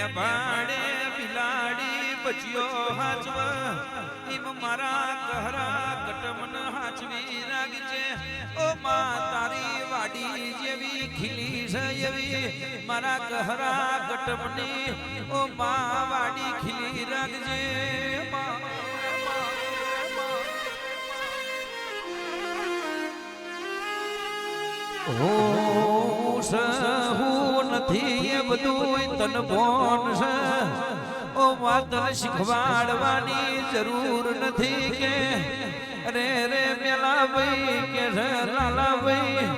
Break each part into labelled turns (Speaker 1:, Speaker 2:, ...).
Speaker 1: ને ભાડે બિલાડી બચ્યો હાચવ એમ મારા કહરા કટમન હાચવી રાખજે ઓ માં તારી વાડી જેવી ખીલી છે એવી મારા કહરા કટમની ઓ માં વાડી ખીલી રાખજે હું નથી એ બધું તન ભોન છે ઓ વાત શીખવાડવાની જરૂર નથી કે અરે રે મેલા ભાઈ કે લાલા ભાઈ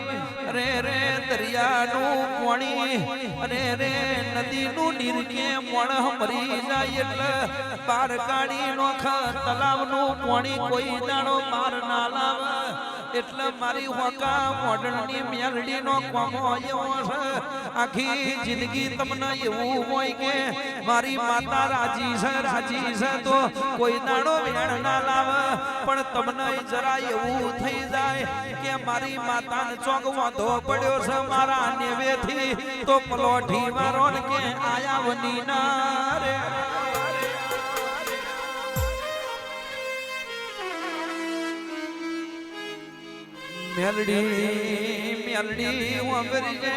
Speaker 1: અરે રે દરિયાનું પાણી અરે રે નદીનું નીર કે મોણ મરી જાય એટલે પાર કાઢી નોખા તલાવનું પાણી કોઈ દાડો પાર ના લાવે એટલે મારી હોકા મોડલની મેલડી નો કોમો એવો છે આખી જિંદગી તમને એવું હોય કે મારી માતા રાજી છે તો કોઈ દાડો વેણ ના લાવે પણ તમને જરા એવું થઈ જાય કે મારી માતાને ચોક વાંધો પડ્યો છે મારા નેવેથી તો પલોઠી વાળો કે આયા વની ના રે મેલડી વગરજે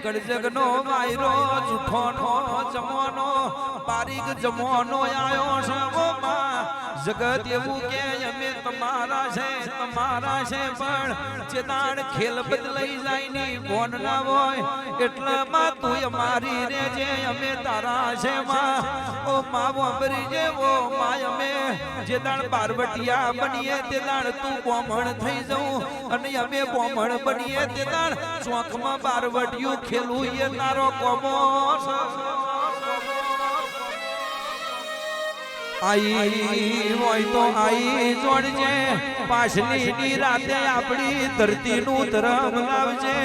Speaker 1: ગડજગનો વાયરો જૂઠોનો જમવાનો બારીક જમવાનો આયો છે ઓ માં જગત એવું કે અમે તમારા છે પણ ચેતાણ ખેલ બદલાઈ જાય ની બોન ના હોય એટલે માં તું અમારી રેજે અમે તારા છે માં ઓ માં વગરજે ઓ માં અમે જેદાણ બારવટિયા બનીએ તેદાણ તું કોમણ થઈ જવું અને અમે કોમણ બનીએ તેદાણ ચોકમાં બારવટિયું ખેલું એ તારો કોમો આઈ હોય તો આઈ જોડજે પાછલી રાતે આપણી ધરતીનું ધરમ લાવજે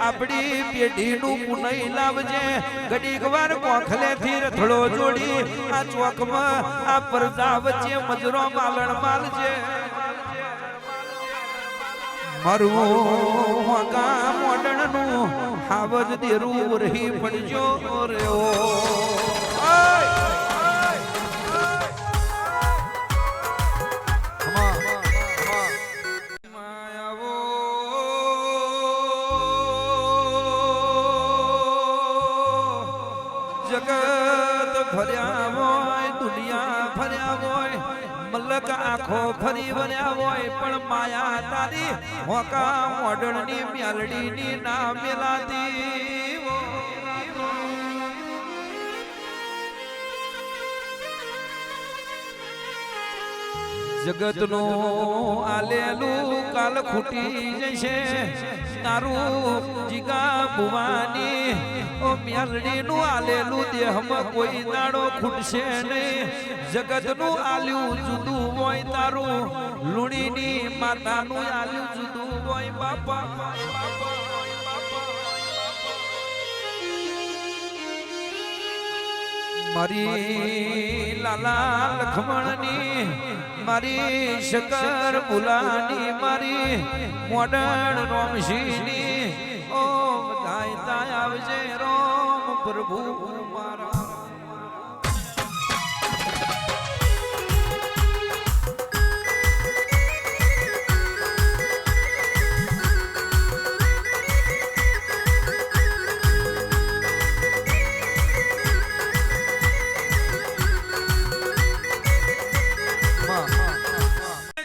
Speaker 1: આપણી પેઢીનું પુનઈ લાવજે ઘડીક વાર કોખલેથી રથડો જોડી આ ચોકમાં આ પરદા વચ્ચે મજરો માલણ માલજે મારું હોકા મોડણનું હાવજ દેરું રહી પડજો રે ઓ જગત ફર્યા હોય દુનિયા ફર્યા હોય મલક આખો ફરી વર્યા હોય પણ માયા તારી હોકા મોડળની મ્યાલડીની ના મેલાતી જગતનું આલેલું કાલ ખૂટી જશે તારું જીગા ભુવાની ઓ મ્યાલડીનું આલેલું દેહમાં કોઈ દાડો ખૂટશે નહીં જગતનું આલ્યું જુદું હોય તારું લુણીની માતાનું આલ્યું જુદું હોય બાપા મારી લાલા લખમણની મારી શકર બુલાની મારી મોડણ રોમશીની ઓ બધાય તાય આવજે રોમ પ્રભુ મારા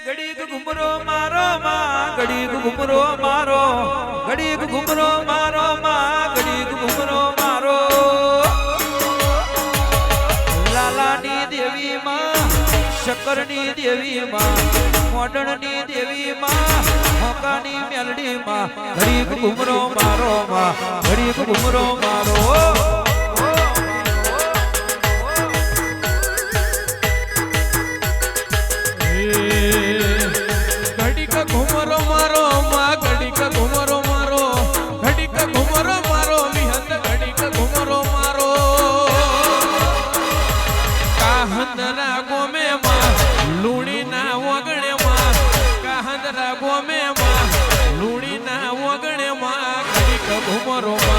Speaker 1: ઘડીક ઘુમરો મારો માં ઘડીક ઘુમરો મારો ઘડીક ઘુમરો મારો માં ઘડીક ઘુમરો મારો લાલાની દેવી માં શકરની દેવી માં મોડણની દેવી માં હોકાની મેલડી માં ઘડીક ઘુમરો મારો માં ઘડીક ઘુમરો મારો
Speaker 2: ઘુમરો